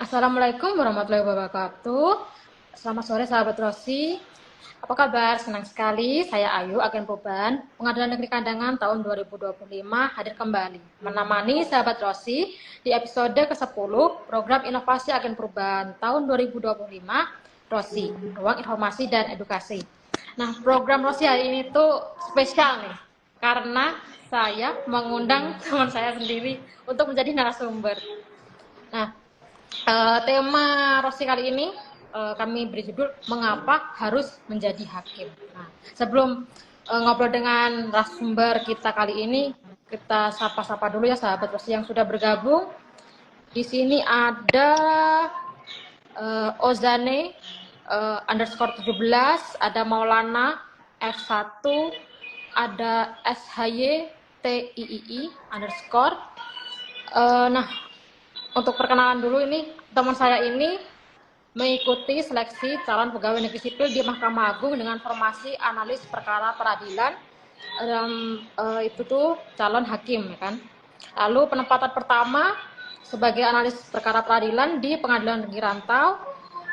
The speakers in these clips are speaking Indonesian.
Assalamualaikum warahmatullahi wabarakatuh. Selamat sore sahabat Rosi. Apa kabar? Senang sekali. Saya Ayu, agen perubahan Pengadilan Negeri Kandangan tahun 2025 hadir kembali menemani sahabat Rosi di episode ke-10 program inovasi agen perubahan tahun 2025 Rosi, Ruang Informasi dan Edukasi. Nah, program Rosi hari ini tuh spesial nih karena saya mengundang teman saya sendiri untuk menjadi narasumber. Nah, tema Rosi kali ini kami beri judul Mengapa Harus Menjadi Hakim. Nah, sebelum ngobrol dengan narasumber kita kali ini, kita sapa-sapa dulu ya sahabat Rosi yang sudah bergabung. Di sini ada Ozane _17, ada Maulana F1, ada SHY TIII _. Nah, untuk perkenalan dulu, ini teman saya ini mengikuti seleksi calon pegawai negeri sipil di Mahkamah Agung dengan formasi analis perkara peradilan, itu tuh calon hakim ya kan. Lalu penempatan pertama sebagai analis perkara peradilan di Pengadilan Negeri Rantau,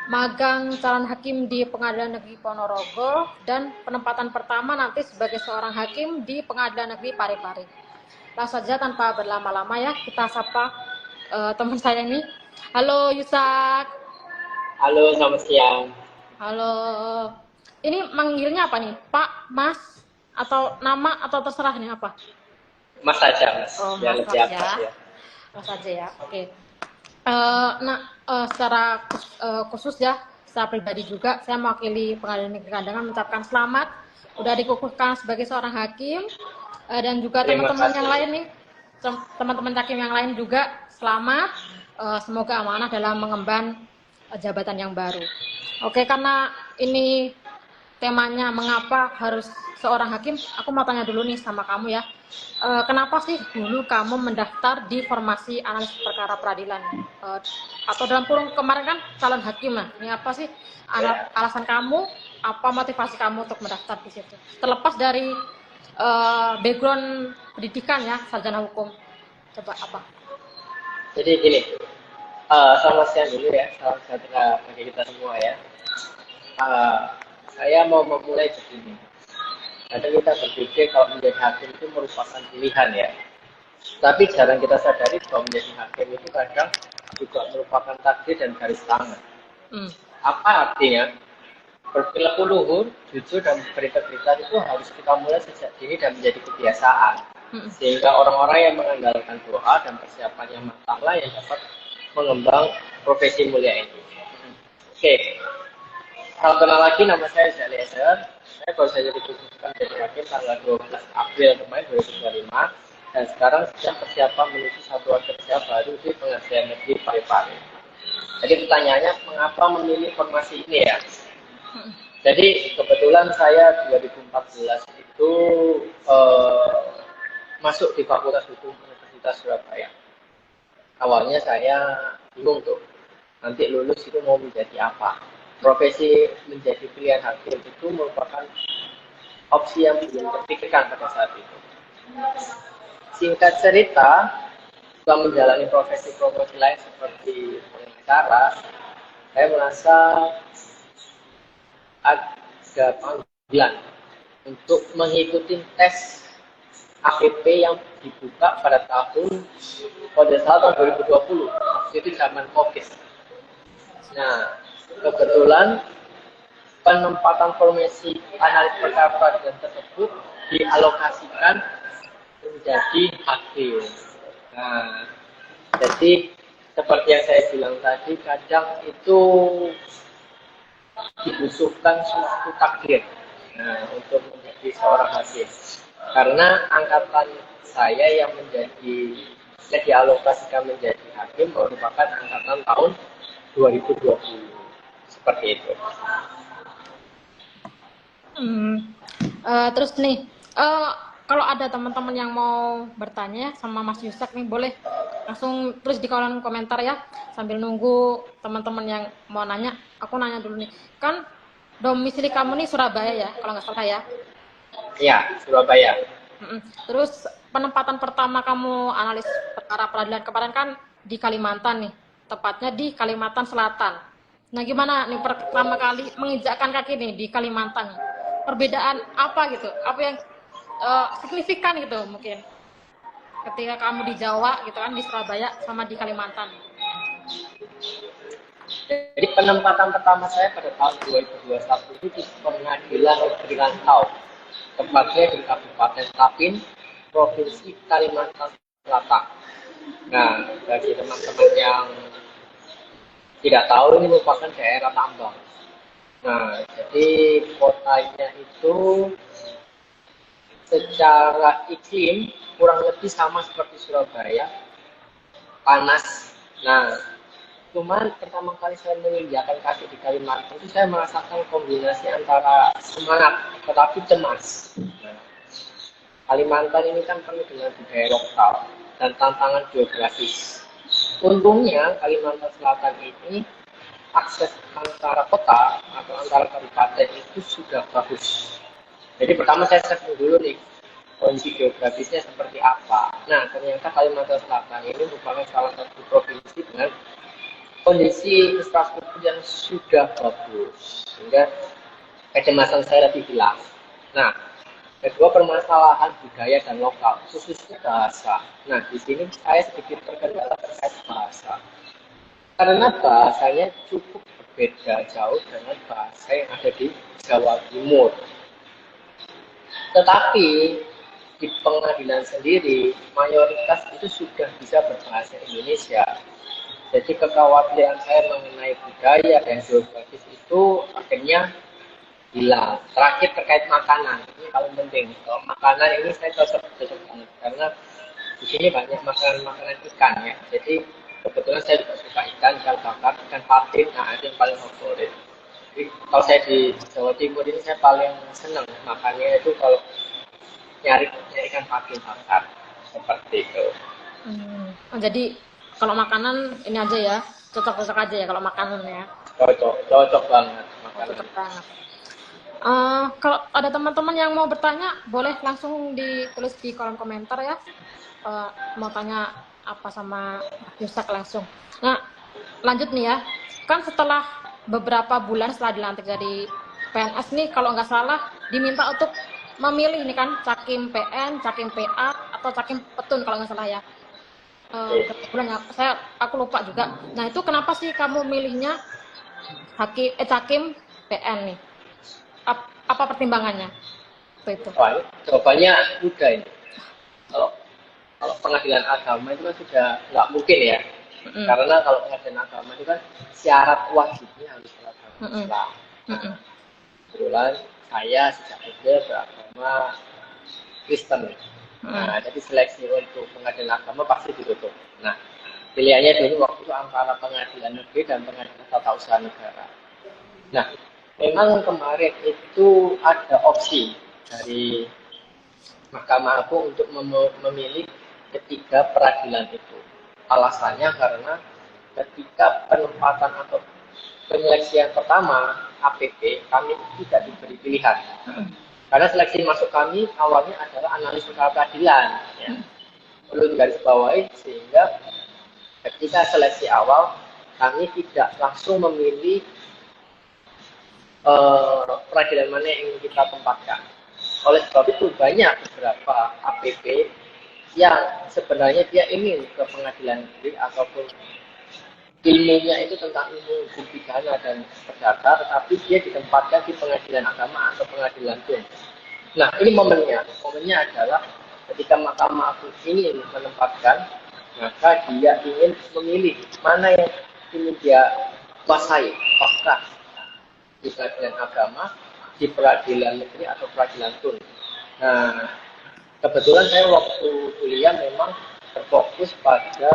magang calon hakim di Pengadilan Negeri Ponorogo, dan penempatan pertama nanti sebagai seorang hakim di Pengadilan Negeri Parepare. Langsung saja tanpa berlama-lama ya, kita sapa teman saya ini. Halo Yusak. Halo, selamat siang. Halo. Ini manggilnya apa nih? Pak, Mas, atau nama, atau terserah nih apa? Mas saja, Mas. Oh, Ya, Mas lebih aja. akrab ya. Mas aja ya. Oke. Secara khusus ya, secara pribadi juga, saya mewakili Pengadilan Negeri Kandangan mengucapkan selamat udah dikukuhkan sebagai seorang hakim, dan juga teman-teman yang lain nih, teman-teman hakim yang lain juga selamat. Semoga amanah dalam mengemban jabatan yang baru. Oke, karena ini temanya mengapa harus seorang hakim, aku mau tanya dulu nih sama kamu ya. Kenapa sih dulu kamu mendaftar di formasi analis perkara peradilan? Atau dalam kurung kemarin kan calon hakim, nah ini apa sih alasan kamu, apa motivasi kamu untuk mendaftar di situ? Terlepas dari background pendidikan ya, sarjana hukum. Coba apa? Jadi gini, selamat siang dulu ya, salam sejahtera bagi kita semua ya. Saya mau memulai begini. Kadang kita berpikir kalau menjadi hakim itu merupakan pilihan ya. Tapi jarang kita sadari bahwa menjadi hakim itu kadang juga merupakan takdir dan garis tangan. Apa artinya? Berperilaku luhur, jujur, dan berintegritas itu harus kita mulai sejak dini dan menjadi kebiasaan. Sehingga orang-orang yang mengandalkan doa dan persiapan yang matanglah yang dapat mengembang profesi mulia ini. Oke, salam kenal lagi, nama saya Zali Eser. Saya baru saja dikukuhkan jadi hakim tanggal 12 April kemarin 2025, dan sekarang sedang persiapan menuju satuan kerja baru di Pengadilan Negeri Parepare. Jadi pertanyaannya, mengapa memilih formasi ini ya? Jadi kebetulan saya 2014 itu masuk di Fakultas Hukum Universitas Surabaya. Awalnya saya bingung tuh, nanti lulus itu mau menjadi apa. Profesi menjadi pilihan hakim itu merupakan opsi yang belum terpikirkan pada saat itu. Singkat cerita, setelah menjalani profesi-profesi lain seperti pengacara, saya merasa ada panggilan untuk mengikuti tes APP yang dibuka pada tahun 2020, itu zaman COVID. Nah, kebetulan penempatan formasi analis perkara peradilan tersebut dialokasikan menjadi hakim. Nah, jadi seperti yang saya bilang tadi, kadang itu dibutuhkan suatu takdir untuk menjadi seorang hakim. Karena angkatan saya yang dialokasikan menjadi hakim merupakan angkatan tahun 2020. Seperti itu. Terus nih, kalau ada teman-teman yang mau bertanya sama Mas Yusak nih, boleh langsung tulis di kolom komentar ya, sambil nunggu teman-teman yang mau nanya. Aku nanya dulu nih, kan domisili kamu nih Surabaya ya, kalau nggak salah ya? Iya, Surabaya. Terus penempatan pertama kamu analis perkara peradilan kemarin kan di Kalimantan nih. tepatnya di Kalimantan Selatan. Nah, gimana nih pertama kali menginjakkan kaki nih di Kalimantan? Perbedaan apa gitu? Apa yang signifikan gitu mungkin ketika kamu di Jawa gitu kan, di Surabaya sama di Kalimantan? Jadi penempatan pertama saya pada tahun 2021 itu di Pengadilan Negeri Rantau, tepatnya di Kabupaten Tapin, Provinsi Kalimantan Selatan. Nah, bagi teman-teman yang tidak tahu, ini merupakan daerah tambang. Nah, jadi kotanya itu secara iklim kurang lebih sama seperti Surabaya, panas. Nah, cuman pertama kali saya menginjakan kaki di Kalimantan itu saya merasakan kombinasi antara semangat tetapi cemas. Nah, Kalimantan ini kan penuh dengan budaya lokal dan tantangan geografis. Untungnya Kalimantan Selatan ini akses antara kota atau antara kabupaten itu sudah bagus. Jadi pertama saya cek dulu nih kondisi geografisnya seperti apa. Nah, ternyata Kalimantan Selatan ini merupakan salah satu provinsi dengan kondisi infrastruktur yang sudah bagus, sehingga kecemasan saya lebih jelas. Nah, kedua permasalahan budaya dan lokal, khususnya bahasa. Nah, di sini saya sedikit terkendala terkait bahasa. Karena bahasanya cukup berbeda jauh dengan bahasa yang ada di Jawa Timur. Tetapi di pengadilan sendiri, mayoritas itu sudah bisa berbahasa Indonesia. Jadi kekhawatiran saya mengenai budaya dan geografis itu akhirnya hilang. Terakhir terkait makanan, ini paling penting. Kalau makanan ini saya cocok banget karena di sini banyak makanan ikan ya. Jadi kebetulan saya juga suka ikan bakar, ikan patin, nah itu yang paling favorit. Jadi kalau saya di Jawa Timur ini saya paling senang makannya itu kalau nyari ikan patin bakar seperti itu. Jadi kalau makanan ini aja ya, cocok-cocok aja ya kalau makanan ya. Cocok banget makanan. Cocok banget. Kalau ada teman-teman yang mau bertanya, boleh langsung ditulis di kolom komentar ya. Mau tanya apa sama Yusak langsung. Nah, lanjut nih ya. Kan setelah beberapa bulan setelah dilantik jadi PNS nih, kalau nggak salah diminta untuk memilih nih kan, Cakim PN, Cakim PA, atau Cakim Petun kalau nggak salah ya. Bulan ya, aku lupa juga. Nah, itu kenapa sih kamu milihnya Cakim PN nih? Apa pertimbangannya? Itu. Jawabannya mudah ini. Kalau pengadilan agama itu kan sudah nggak mungkin ya. Karena kalau pengadilan agama itu kan syarat wajibnya harus beragama Islam. Kebetulan saya sejak SD beragama Kristen. Nah, jadi seleksi untuk pengadilan agama pasti ditutup. Nah, pilihannya dulu waktu itu antara pengadilan negeri dan pengadilan tata usaha negara. Nah, memang kemarin itu ada opsi dari Mahkamah Agung untuk memilih ketiga peradilan itu. Alasannya karena ketika penempatan atau penyeleksian pertama APP kami tidak diberi pilihan. Karena seleksi masuk kami awalnya adalah analis perkara peradilan, ya. Perlu digarisbawahi sehingga ketika seleksi awal kami tidak langsung memilih peradilan mana yang ingin kita tempatkan. Oleh sebab itu banyak beberapa APP yang sebenarnya dia ingin ke pengadilan negeri ataupun ilmunya itu tentang ilmu hukum pidana dan perdata, tetapi dia ditempatkan di pengadilan agama atau pengadilan HUM. Nah, ini momennya adalah ketika Mahkamah Agung ingin menempatkan, maka dia ingin memilih mana yang ingin dia kuasai, apakah di peradilan agama, di peradilan negeri atau peradilan HUM. Nah, kebetulan saya waktu kuliah memang berfokus pada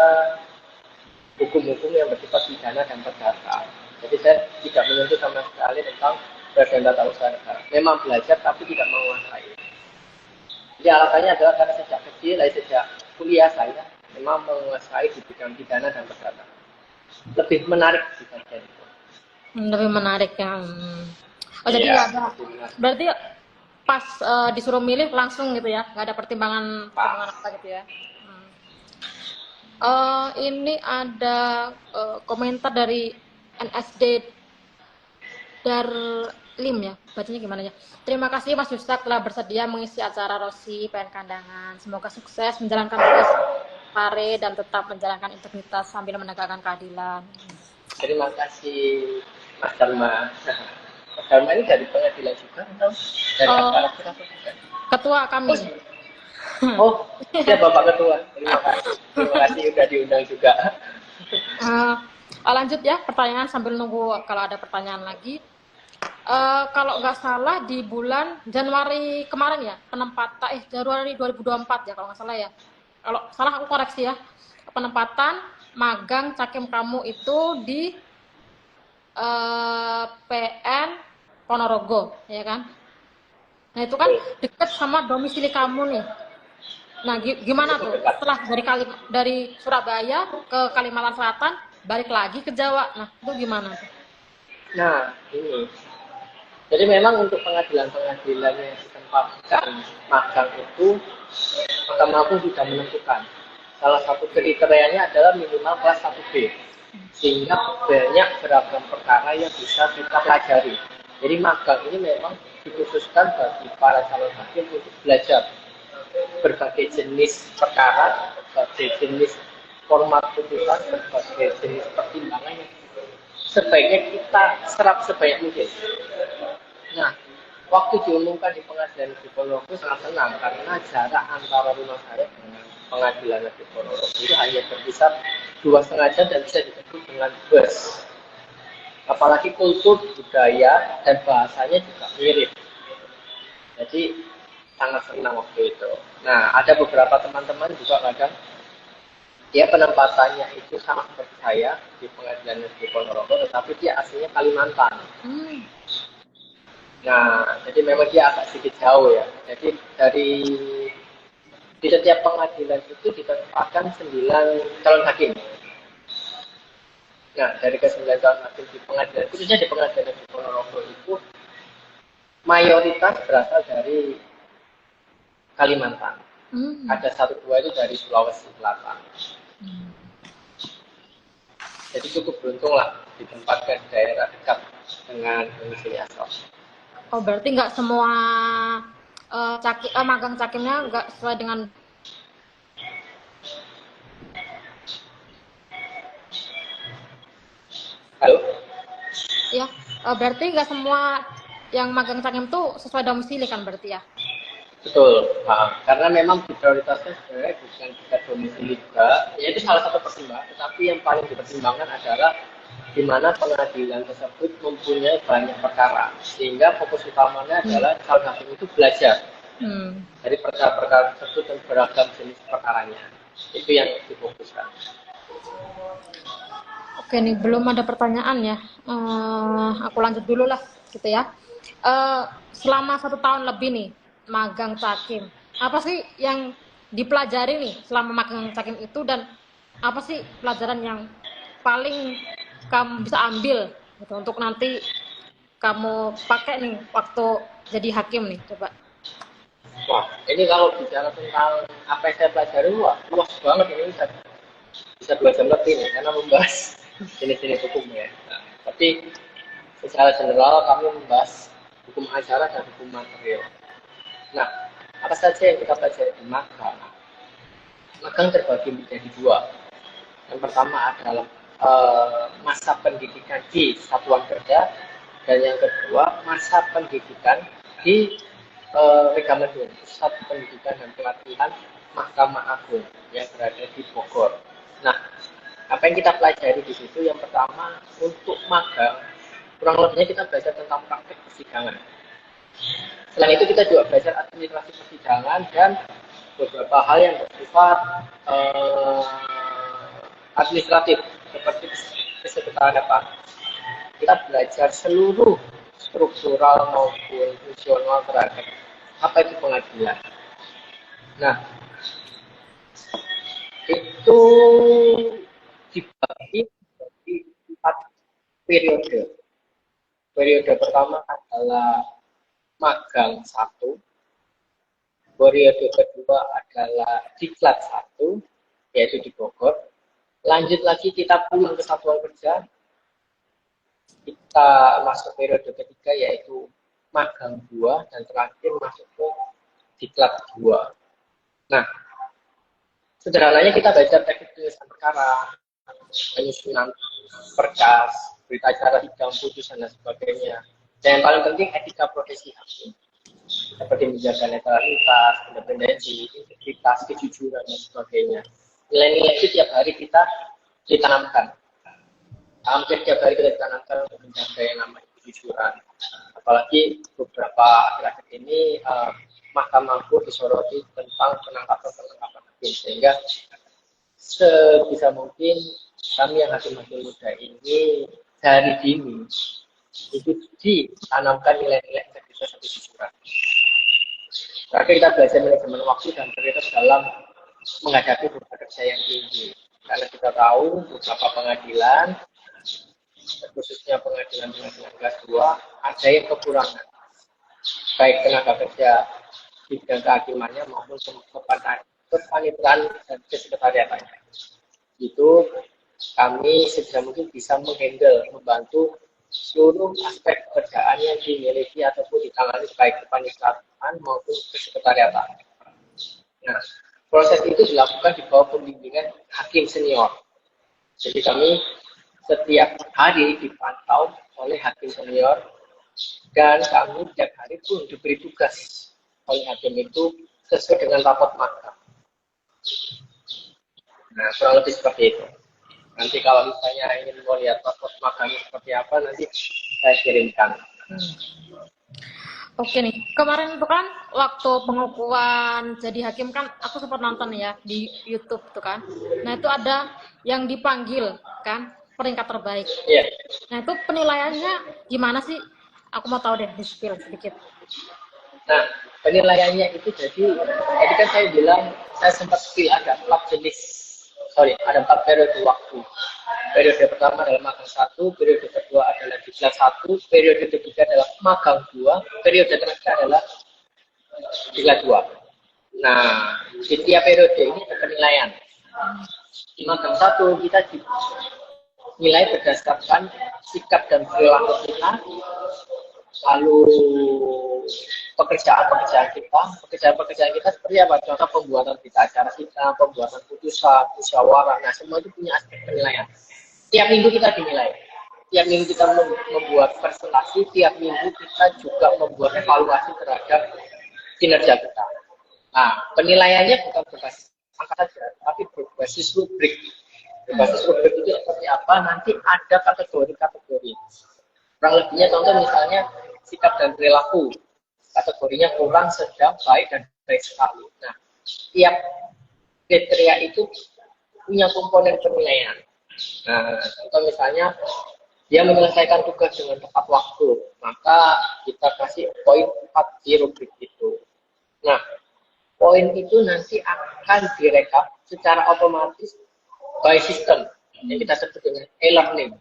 hukum-hukum yang bersifat pidana dan perdata. Jadi saya tidak menyentuh sama sekali tentang peradilan tata usaha negara. Memang belajar tapi tidak menguasai. Jadi alasannya adalah karena sejak kecil, sejak kuliah saya memang menguasai di bidang pidana dan perdata. Lebih menarik di bagian itu. Lebih menarik ya. Oh, jadi ya, berarti pas disuruh milih langsung gitu ya, nggak ada pertimbangan apa gitu ya. Ini ada komentar dari NSD Darlim ya, bacanya gimana ya? Terima kasih Mas Yustak telah bersedia mengisi acara Rosi PN Kandangan. Semoga sukses menjalankan tugas Pare dan tetap menjalankan integritas sambil menegakkan keadilan. Terima kasih Mas Dharma. Mas Dharma ini dari pengadilan juga atau dari aparat kita bukan? Ketua kami. Oh, siap Bapak Ketua. Terima kasih sudah diundang juga. Lanjut ya pertanyaan sambil nunggu kalau ada pertanyaan lagi. Kalau nggak salah di bulan Januari kemarin ya, penempatan Januari 2024 ya kalau nggak salah ya. Kalau salah aku koreksi ya. Penempatan magang Cakim kamu itu di PN Ponorogo, ya kan? Nah itu kan dekat sama domisili kamu nih. Nah gimana tuh setelah dari Surabaya ke Kalimantan Selatan balik lagi ke Jawa, nah itu gimana tuh? Nah ini, jadi memang untuk pengadilan-pengadilan yang ditempatkan magang itu, Mahkamah Agung sudah menentukan salah satu kriterianya adalah minimal kelas 1B, sehingga banyak beragam perkara yang bisa kita pelajari. Jadi magang ini memang dikhususkan bagi para calon hakim untuk belajar berbagai jenis perkara, berbagai jenis format putusan, berbagai jenis pertimbangan yang sebaiknya kita serap sebanyak mungkin. Nah, waktu diumumkan di pengadilan negeri Ponorogo sangat senang karena jarak antara rumah saya dengan pengadilan negeri Ponorogo itu hanya berkisar 2,5 jam dan bisa ditempuh dengan bus. Apalagi kultur, budaya, dan bahasanya juga mirip. Jadi sangat senang waktu itu. Nah, ada beberapa teman-teman juga kadang dia penempatannya itu sama seperti saya di pengadilan negeri Ponorogo, tetapi dia aslinya Kalimantan. Nah, jadi memang dia agak sedikit jauh ya. Jadi di setiap pengadilan itu ditempatkan 9 calon hakim. Nah, dari ke-9 calon hakim di pengadilan, khususnya di pengadilan negeri Ponorogo itu mayoritas berasal dari Kalimantan. Ada 1-2 itu dari Sulawesi Selatan. Jadi cukup beruntung lah ditempatkan di daerah dekat dengan domisili asal. Oh berarti nggak semua magang cakimnya nggak sesuai dengan. Halo? Ya, berarti nggak semua yang magang cakim tuh sesuai domisili kan berarti ya? Betul, karena memang prioritasnya sebenarnya bukan tingkat domisili juga, ya itu salah satu pertimbangan, tetapi yang paling dipertimbangkan adalah di mana pengadilan tersebut mempunyai banyak perkara, sehingga fokus utamanya adalah calon hakim itu belajar dari perkara-perkara tersebut dan beragam jenis perkaranya. Itu yang difokuskan. Oke nih, belum ada pertanyaan ya. Aku lanjut dulu lah, gitu ya. Selama 1 tahun lebih nih magang cakim, apa sih yang dipelajari nih selama magang cakim itu dan apa sih pelajaran yang paling kamu bisa ambil gitu, untuk nanti kamu pakai nih waktu jadi hakim nih, coba. Wah, ini kalau bicara tentang apa yang saya pelajari, wah luas banget ini, bisa 2 jam lebih nih, karena membahas jenis-jenis hukum ya. Nah, tapi secara general kami membahas hukum acara dan hukum material. Nah, apa saja yang kita pelajari di magang? Magang terbagi menjadi 2. Yang pertama adalah masa pendidikan di satuan kerja, dan yang kedua masa pendidikan di Megamendung, Pusat Pendidikan dan Pelatihan Mahkamah Agung yang berada di Bogor. Nah, apa yang kita pelajari di situ? Yang pertama, untuk magang kurang lebihnya kita belajar tentang praktik persidangan. Selain itu kita juga belajar administrasi persidangan dan beberapa hal yang bersifat administratif seperti kesekretariatan. Kita belajar seluruh struktural maupun fungsional terhadap apa itu pengadilan. Nah, itu dibagi menjadi 4 periode. Periode pertama adalah magang 1, periode kedua adalah diklat 1, yaitu di Bogor, Lanjut lagi kita pulang ke satuan kerja, kita masuk periode ketiga yaitu magang 2 dan terakhir masuk ke diklat 2. Nah, sederhananya kita baca teknik penyusunan perkara, penyusunan berkas, berita acara sidang, putusan dan sebagainya. Dan yang paling penting etika profesi hakim, seperti menjaga netralitas, independensi, integritas, kejujuran dan sebagainya. Nilai-nilai itu tiap hari kita ditanamkan. Hampir tiap hari kita ditanamkan untuk menjaga yang namanya kejujuran. Apalagi beberapa akhir-akhir ini Mahkamah Agung disoroti tentang penangkapan hakim, sehingga sebisa mungkin kami yang hakim-hakim muda ini dari dini itu ditanamkan nilai-nilai integritas dan kejujuran. Terakhir kita belajar manajemen waktu dan prioritas dalam menghadapi beban kerja yang tinggi. Karena kita tahu beberapa pengadilan, khususnya pengadilan kelas 2, ada yang kekurangan, baik tenaga kerja bidang kehakimannya maupun kepanitraan dan kesekretariatannya. Itu kami sebisa mungkin bisa menghandle, membantu seluruh aspek pekerjaan yang dimiliki ataupun ditangani baik kepanitraan maupun kesekretariatan. Nah, proses itu dilakukan di bawah pembimbingan hakim senior. Jadi kami setiap hari dipantau oleh hakim senior dan kami setiap hari pun diberi tugas oleh hakim itu sesuai dengan rapot magang. Nah, kurang lebih seperti itu. Nanti kalau misalnya ingin melihat rapot magangnya seperti apa, nanti saya kirimkan. Oke nih, kemarin itu kan waktu pengukuhan jadi hakim kan aku sempat nonton ya di YouTube tuh kan. Nah itu ada yang dipanggil kan peringkat terbaik. Iya. Nah itu penilaiannya gimana sih? Aku mau tahu deh, di-spill sedikit. Nah, penilaiannya itu jadi tadi kan saya bilang saya sempat spill ada 4 jenis, ada 4 periode waktu. Periode pertama adalah magang 1, periode kedua adalah diklat 1, periode ketiga adalah magang 2, periode terakhir adalah diklat 2. Nah, di tiap periode ini ada penilaian. Di magang 1 kita dinilai berdasarkan sikap dan perilaku kita, lalu pekerjaan kita seperti apa? Contoh pembuatan berita acara kita, pembuatan putusan, musyawarah. Nah, semua itu punya aspek penilaian. Tiap minggu kita dinilai. Tiap minggu kita membuat presentasi, tiap minggu kita juga membuat evaluasi terhadap kinerja kita. Nah, penilaiannya bukan berbasis angka saja, tapi berbasis rubrik. Berbasis rubrik itu seperti apa? Nanti ada kategori-kategori. Kurang lebihnya contoh misalnya sikap dan perilaku. Kategorinya kurang, sedang, baik, dan baik sekali. Nah, tiap kriteria itu punya komponen penilaian. Nah, contoh misalnya dia menyelesaikan tugas dengan tepat waktu, maka kita kasih poin 4 di rubrik itu. Nah, poin itu nanti akan direkap secara otomatis by system yang kita sebut dengan e-learning.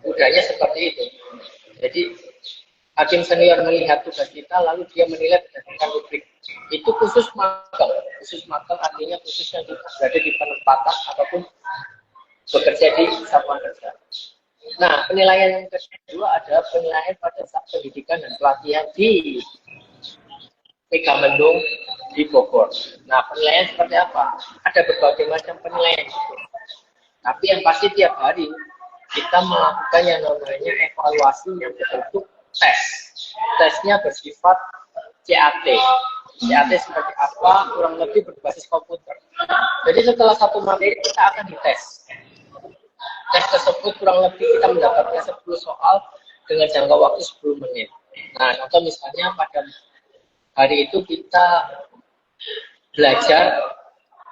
Mudahnya seperti itu. Jadi hakim senior melihat tugas kita, lalu dia menilai berdasarkan rubrik. Itu khusus magang. Khusus magang artinya khusus yang berada di penempatan ataupun bekerja di satuan kerja. Nah, penilaian yang kedua adalah penilaian pada saat pendidikan dan pelatihan di Megamendung di Bogor. Nah, penilaian seperti apa? Ada berbagai macam penilaian. Tapi yang pasti tiap hari kita melakukan yang namanya evaluasi yang berbentuk tes. Tesnya bersifat CAT. CAT seperti apa? Kurang lebih berbasis komputer. Jadi setelah satu materi kita akan dites. Tes tersebut kurang lebih kita mendapatkan 10 soal dengan jangka waktu 10 menit. Nah, contoh misalnya pada hari itu kita belajar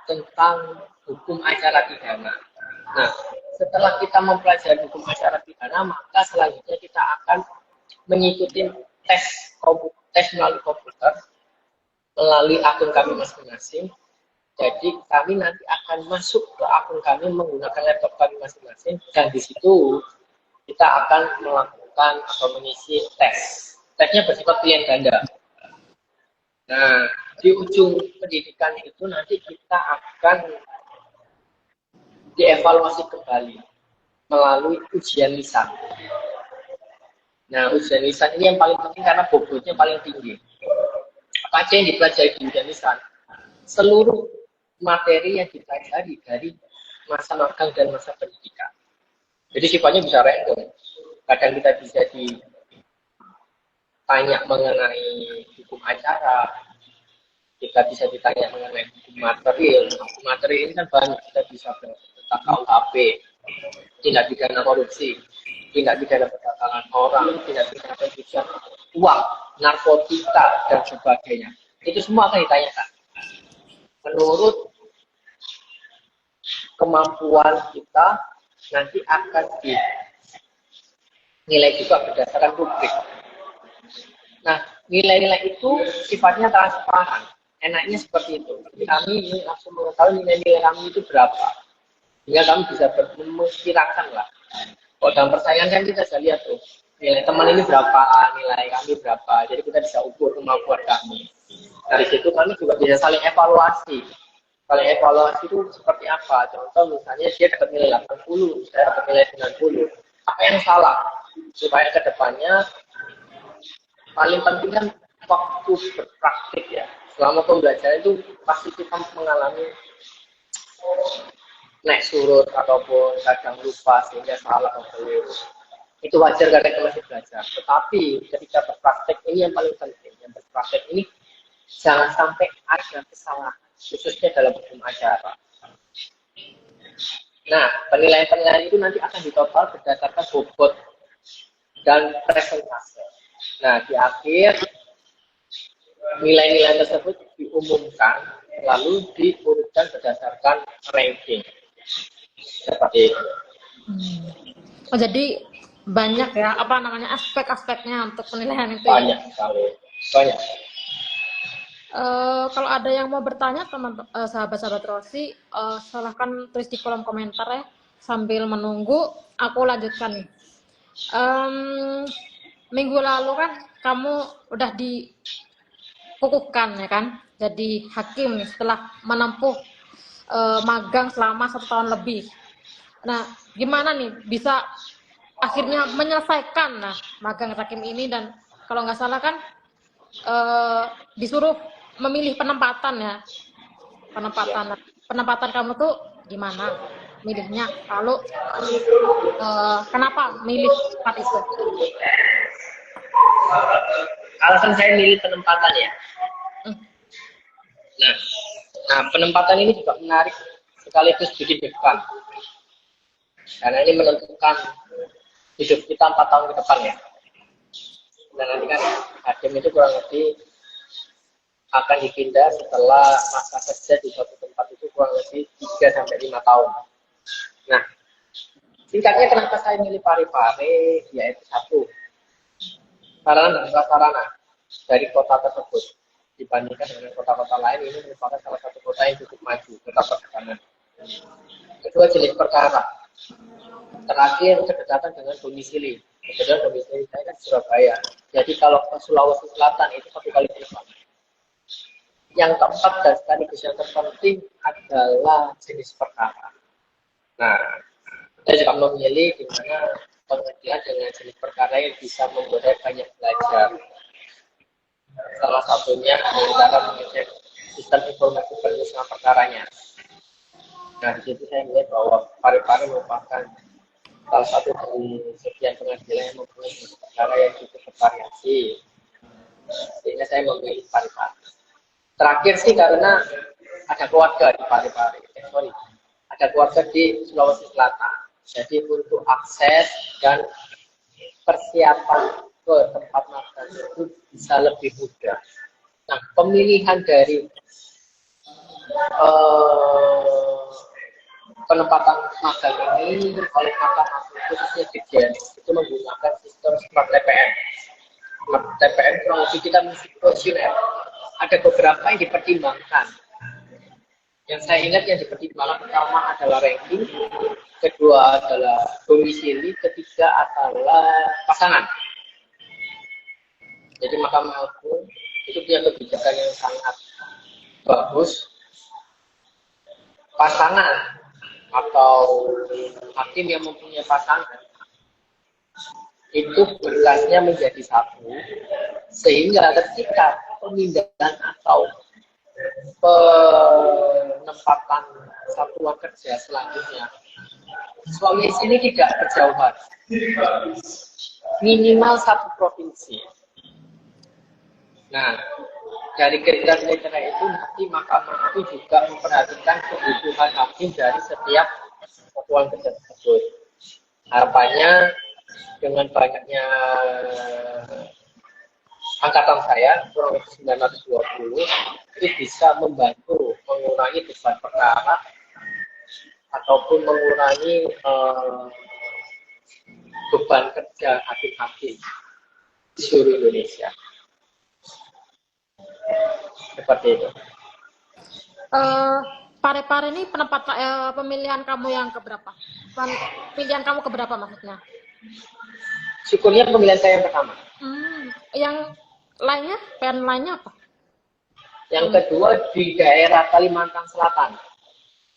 tentang hukum acara pidana. Nah, setelah kita mempelajari hukum acara pidana, maka selanjutnya kita akan mengikuti tes melalui komputer, melalui akun kami masing-masing. Jadi kami nanti akan masuk ke akun kami menggunakan laptop kami masing-masing, dan di situ kita akan melakukan atau mengisi tes. Tesnya bersifat pilihan ganda. Nah, di ujung pendidikan itu nanti kita akan dievaluasi kembali melalui ujian lisan. Nah, ujian lisan ini yang paling penting karena bobotnya paling tinggi. Apa aja yang dipelajari di ujian lisan? Seluruh materi yang dipelajari dari masa magang dan masa pendidikan. Jadi sifatnya bisa random. Kadang kita bisa ditanya mengenai hukum acara, kita bisa ditanya mengenai hukum material. Hukum material ini kan banyak, kita bisa belajar tentang KUHP, tindak pidana korupsi, tindak pidana perdagangan orang, tindak pidana pencucian uang, narkotika, dan sebagainya. Itu semua akan ditanyakan. Menurut kemampuan kita, nanti akan dinilai juga berdasarkan rubrik. Nah, nilai-nilai itu sifatnya transparan. Enaknya seperti itu. Kami langsung mengetahui nilai-nilai kami itu berapa. Sehingga kami bisa memperkirakan lah. Kalau dalam persaingan kan kita bisa lihat tuh, nilai teman ini berapa, nilai kami berapa. Jadi kita bisa ukur kemampuan kami. Dari situ kami juga bisa saling evaluasi. Saling evaluasi itu seperti apa? Contoh misalnya dia dapat nilai 80, saya dapat nilai 90. Apa yang salah? Supaya ke depannya paling penting kan waktu berpraktik ya. Selama pembelajaran itu pasti kita mengalami naik surut ataupun kadang lupa sehingga salah atau keliru. Itu wajar karena kita masih belajar. Tetapi ketika berpraktek ini yang paling penting. Yang berpraktek ini jangan sampai ada kesalahan, khususnya dalam hukum acara. Nah, penilaian-penilaian itu nanti akan ditotal berdasarkan bobot dan presentase. Nah, di akhir nilai-nilai tersebut diumumkan lalu diurutkan berdasarkan ranking. Seperti itu. Oh, jadi banyak ya apa namanya aspek-aspeknya untuk penilaian itu. Banyak sekali. Banyak. Kalau ada yang mau bertanya teman sahabat-sahabat Rosi, silahkan tulis di kolom komentar ya. Sambil menunggu, aku lanjutkan nih. Minggu lalu kan kamu udah dikukuhkan ya kan, jadi hakim nih setelah menempuh magang selama 1 tahun lebih. Nah, gimana nih bisa akhirnya menyelesaikan magang hakim ini, dan kalau nggak salah kan disuruh memilih penempatan ya, penempatan kamu tuh gimana milihnya, lalu kenapa milih tempat itu? Alasan saya milih penempatan ya. Nah, penempatan ini juga menarik sekaligus jadi depan. Karena ini menentukan hidup kita 4 tahun ke depan ya. Dan nanti kan hakim itu kurang lebih akan dipindah setelah masa kerja di suatu tempat itu kurang lebih 3-5 tahun. Nah, singkatnya kenapa saya milih Parepare, yaitu satu, sarana dan prasarana dari kota tersebut dibandingkan dengan kota-kota lain, ini merupakan salah satu kota yang cukup maju, kota perdagangan. Kedua, jenis perkara. Terakhir, kedekatan dengan domisili. Kemudian domisili saya kan Surabaya. Jadi kalau ke Sulawesi Selatan itu 1 kali terbang. Yang keempat dan sekaligus yang terpenting adalah jenis perkara. Nah, saya juga memilih di mana pengadilan dengan jenis perkara yang bisa membuat saya banyak belajar. Salah satunya adalah mengecek sistem informasi penyusunan perkaranya. Nah, di situ saya melihat bahwa Parepare merupakan salah satu dari sekian pengadilan yang mempunyai perkara yang cukup bervariasi. Sehingga saya memilih Parepare. Terakhir sih karena ada keluarga di Parepare. Ada keluarga di Sulawesi Selatan. Jadi untuk akses dan persiapan ke tempat magang itu bisa lebih mudah. Nah, pemilihan dari penempatan magang ini oleh Mahkamah Agung khususnya Dirjen itu menggunakan sistem Smart TPN. Smart TPN kurang lebih kita mesti kuesioner. Ada beberapa yang dipertimbangkan. Yang saya ingat yang dipertimbangkan pertama adalah ranking, kedua adalah domisili, ketiga adalah pasangan. Jadi Mahkamah Agung itu punya kebijakan yang sangat bagus. Pasangan atau hakim yang mempunyai pasangan itu berkasnya menjadi satu, sehingga ketika pemindahan atau penempatan satuan kerja selanjutnya, suami istri ini tidak berjauhan, minimal satu provinsi. Nah, dari kriteria itu nanti mahkamah itu juga memperhatikan kebutuhan hakim dari setiap satuan kerja tersebut. Harapannya dengan banyaknya angkatan saya, kurang lebih 920, itu bisa membantu mengurangi beban perkara ataupun mengurangi beban kerja hakim-hakim di seluruh Indonesia. Seperti itu. Pare-pare ini pemilihan kamu yang keberapa? Pilihan kamu keberapa maksudnya? Syukurnya pemilihan saya yang pertama. Yang lainnya, PN lainnya apa? Yang kedua di daerah Kalimantan Selatan.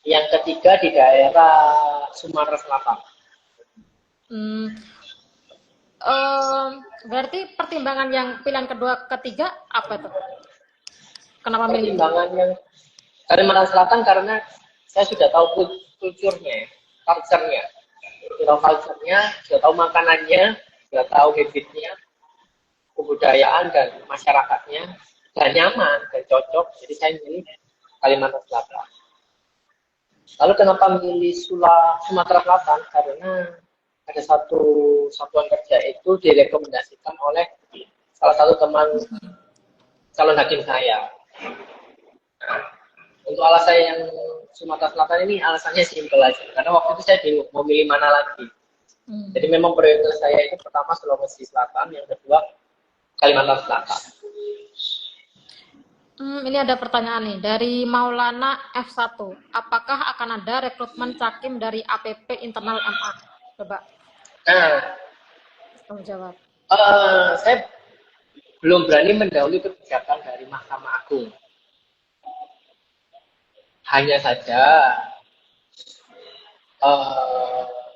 Yang ketiga di daerah Sumatera Selatan. Berarti pertimbangan yang pilihan kedua, ketiga apa tuh? Kenapa milih? Pertimbangan yang Kalimantan Selatan karena saya sudah tahu kulturnya, culture-nya. Sudah tahu culture-nya, sudah tahu makanannya, sudah tahu habitnya, kebudayaan dan masyarakatnya, dan nyaman dan cocok. Jadi saya milih Kalimantan Selatan. Lalu kenapa milih Sumatera Selatan? Karena ada satu satuan kerja itu direkomendasikan oleh salah satu teman calon hakim saya. Nah, untuk alasan yang Sumatera Selatan ini alasannya simpel aja. Karena waktu itu saya bingung mau milih mana lagi. Jadi memang prioritas saya itu pertama Sulawesi Selatan, yang kedua Kalimantan Selatan. Ini ada pertanyaan nih dari Maulana F1. Apakah akan ada rekrutmen cakim dari APP internal MA? Coba. Tolong jawab. Saya belum berani mendahului kebijakan dari Mahkamah Agung. Hanya saja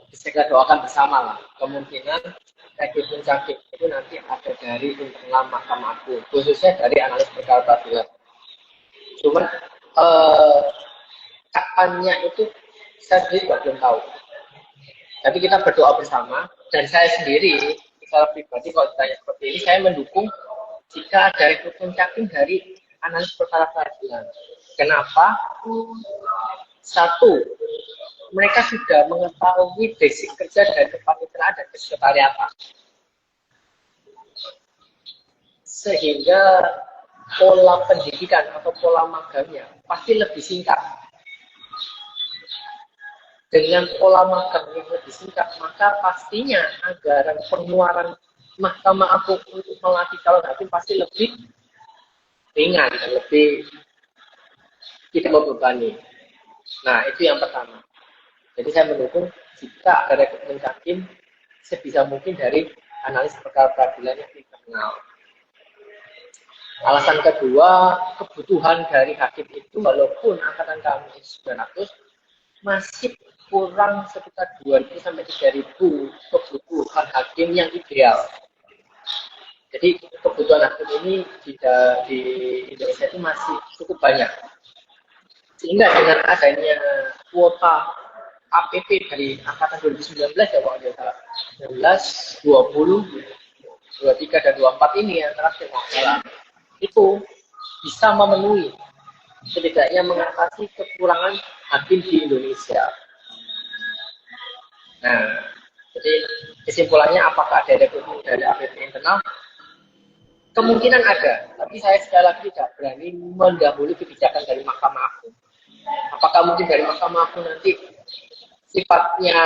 bisa kita doakan bersama lah, kemungkinan rekrutmen cakim itu nanti ada dari internal Mahkamah Agung, khususnya dari analis perkara peradilan. Cuman kapannya itu saya sendiri belum tahu. Tapi kita berdoa bersama, dan saya sendiri secara pribadi kalau ditanya seperti ini, saya mendukung jika ada rekrutmen cakim dari analis perkara peradilan. Kenapa? Satu, mereka sudah mengetahui basic kerja dari kepanitiaan dan kesekretariatan, sehingga pola pendidikan atau pola magangnya pasti lebih singkat. Dengan pola magang yang lebih singkat, maka pastinya anggaran pengeluaran Mahkamah Agung untuk melatih calon hakim pasti lebih ringan dan lebih tidak membebani. Nah, itu yang pertama. Jadi saya mendukung jika ada rekrutmen hakim sebisa mungkin dari analis perkara peradilan yang internal. Alasan kedua, kebutuhan dari hakim itu walaupun angkatan kami 900 masih kurang sekitar 2.000 sampai 3.000 kebutuhan hakim yang ideal. Jadi kebutuhan hakim ini di Indonesia itu masih cukup banyak. Sehingga dengan adanya kuota APP dari angkatan 2019 ya Pak, 19, 20, 23 dan 24 ini yang terakhir itu bisa memenuhi, setidaknya mengatasi kekurangan hakim di Indonesia. Nah, jadi kesimpulannya apakah ada rekrutmen dari APP internal? Kemungkinan ada, tapi saya sekali lagi tidak berani mendahului kebijakan dari Mahkamah Agung. Apakah mungkin dari Mahkamah Agung nanti sifatnya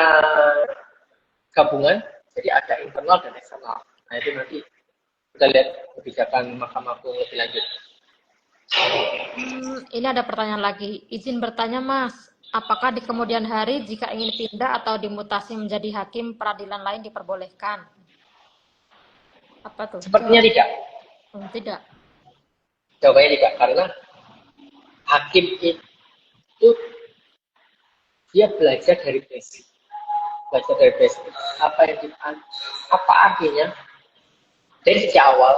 gabungan, jadi ada internal dan eksternal. Nah itu nanti kita lihat kebijakan Mahkamah Agung lebih lanjut. Ini ada pertanyaan lagi. Izin bertanya Mas, apakah di kemudian hari jika ingin pindah atau dimutasi menjadi hakim peradilan lain diperbolehkan? Apa tuh? Sepertinya tidak. Tidak. Jawabannya tidak, karena hakim itu dia belajar dari basic. Belajar dari basic. Apa artinya? Dari sejak awal,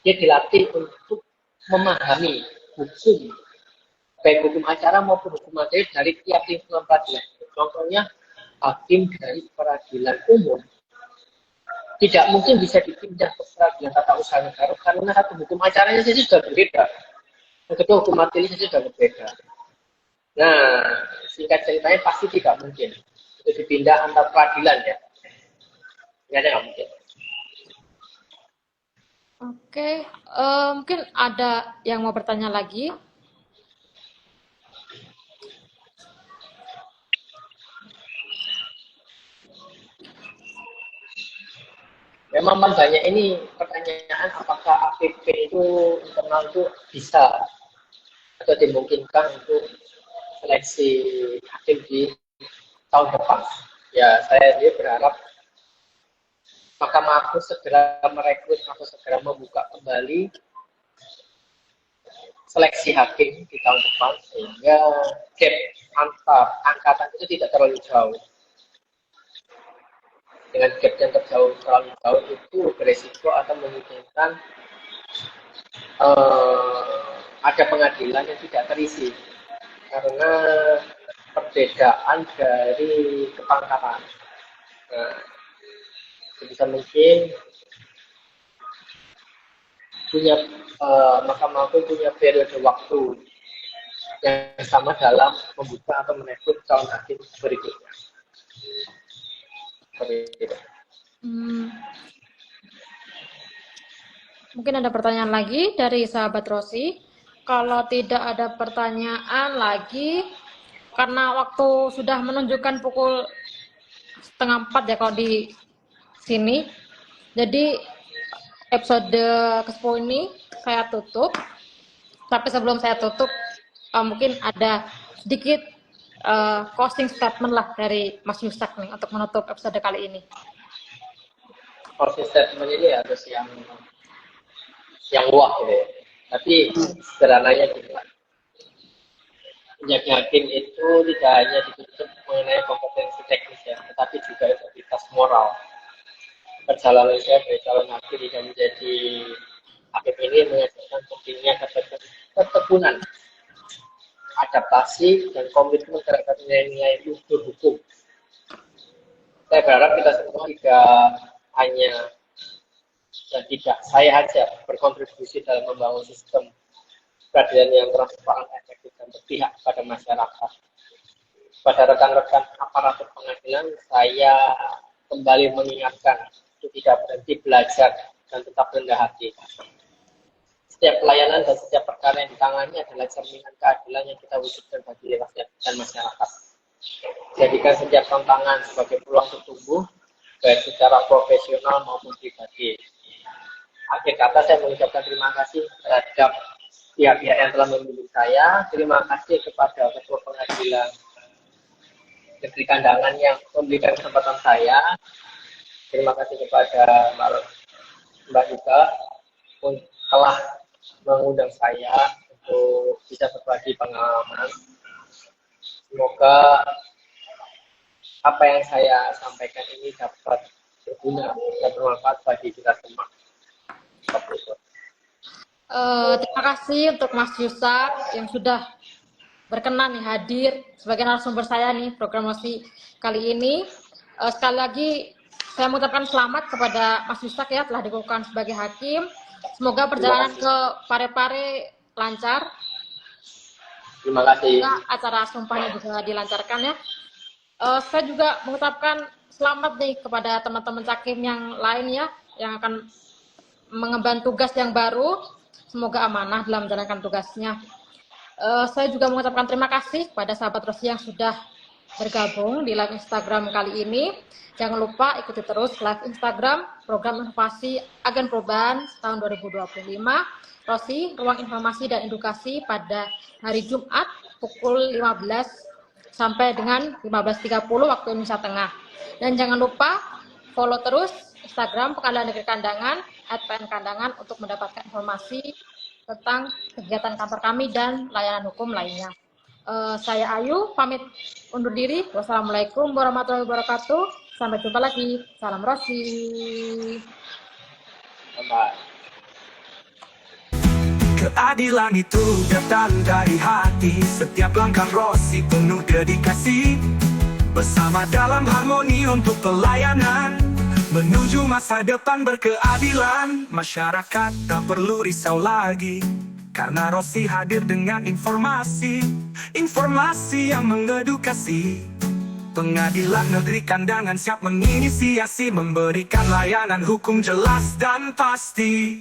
dia dilatih untuk memahami hukum, baik hukum acara maupun hukum materi dari tiap lingkungan peradilan. Contohnya, hakim dari peradilan umum tidak mungkin bisa dipindah ke peradilan tata usaha negara karena satu hukum acaranya saja sudah berbeda, yang kedua hukum materi saja sudah berbeda. Nah, singkat ceritanya pasti tidak mungkin itu dipindah antar peradilan ya, nggak mungkin. Oke, mungkin ada yang mau bertanya lagi. Memang banyak ini pertanyaan apakah APP itu internal itu bisa atau dimungkinkan untuk seleksi hakim di tahun depan. Ya, saya berharap Mahkamah Agung segera merekrut atau segera membuka kembali seleksi hakim di tahun depan sehingga gap antar angkatan itu tidak terlalu jauh. Dengan gap yang terlalu jauh itu beresiko atau memungkinkan ada pengadilan yang tidak terisi karena perbedaan dari kepangkatan. Sebisa mungkin Mahkamah Agung punya periode waktu yang sama dalam membuka atau merekrut calon hakim berikutnya. Mungkin ada pertanyaan lagi dari sahabat Rosi. Kalau tidak ada pertanyaan lagi, karena waktu sudah menunjukkan pukul 3:30 ya kalau di sini. Jadi episode ke-10 ini saya tutup. Tapi sebelum saya tutup, mungkin ada sedikit closing statement lah dari Mas Yusak nih untuk menutup episode kali ini. Closing statement ini harus yang wah gitu ya. Tapi sederhananya gitu lah. Menjadi hakim itu tidak hanya dituntut mengenai kompetensi teknis ya, tetapi juga integritas moral. Perjalanan saya dari calon hakim hingga menjadi hakim ini mengajarkan pentingnya ketekunan, adaptasi, dan komitmen terhadap nilai-nilai luhur hukum. Saya berharap kita semua tidak hanya dan tidak saya saja berkontribusi dalam membangun sistem peradilan yang transparan, efektif, dan berpihak pada masyarakat. Pada rekan-rekan aparatur pengadilan, saya kembali mengingatkan untuk tidak berhenti belajar dan tetap rendah hati. Setiap pelayanan dan setiap perkara yang ditangani adalah cerminan keadilan yang kita wujudkan bagi rakyat dan masyarakat. Jadikan setiap tantangan sebagai peluang untuk tumbuh, baik secara profesional maupun pribadi. Akhir kata saya mengucapkan terima kasih terhadap pihak-pihak yang telah memilih saya. Terima kasih kepada Ketua Pengadilan Negeri Kandangan yang memberikan kesempatan saya. Terima kasih kepada Mbak Yuka telah mengundang saya untuk bisa berbagi pengalaman. Semoga apa yang saya sampaikan ini dapat berguna dan bermanfaat bagi kita semua. Terima kasih untuk Mas Yusak yang sudah berkenan nih hadir sebagai narasumber saya nih program Rosi kali ini. Sekali lagi saya mengucapkan selamat kepada Mas Yusak ya telah dikukuhkan sebagai hakim. Semoga perjalanan ke Parepare lancar. Terima kasih. Acara sumpahnya juga dilancarkan ya. Saya juga mengucapkan selamat nih kepada teman-teman cakim yang lain ya yang akan mengemban tugas yang baru. Semoga amanah dalam menjalankan tugasnya. Saya juga mengucapkan terima kasih kepada sahabat Rosi yang sudah bergabung di live Instagram kali ini. Jangan lupa ikuti terus live Instagram program inovasi Agen Perubahan tahun 2025. Rosi, ruang informasi dan edukasi pada hari Jumat pukul 15 sampai dengan 15.30 waktu Indonesia Tengah. Dan jangan lupa follow terus Instagram Pengadilan Negeri Kandangan @pnkandangan untuk mendapatkan informasi tentang kegiatan kantor kami dan layanan hukum lainnya. Saya Ayu, pamit undur diri. Wassalamualaikum warahmatullahi wabarakatuh. Sampai jumpa lagi. Salam Rosi. Bye. Keadilan itu datang dari hati. Setiap langkah Rosi penuh dedikasi. Bersama dalam harmoni untuk pelayanan, menuju masa depan berkeadilan. Masyarakat tak perlu risau lagi, karena Rosi hadir dengan informasi yang mengedukasi. Pengadilan Negeri Kandangan siap menginisiasi, memberikan layanan hukum jelas dan pasti.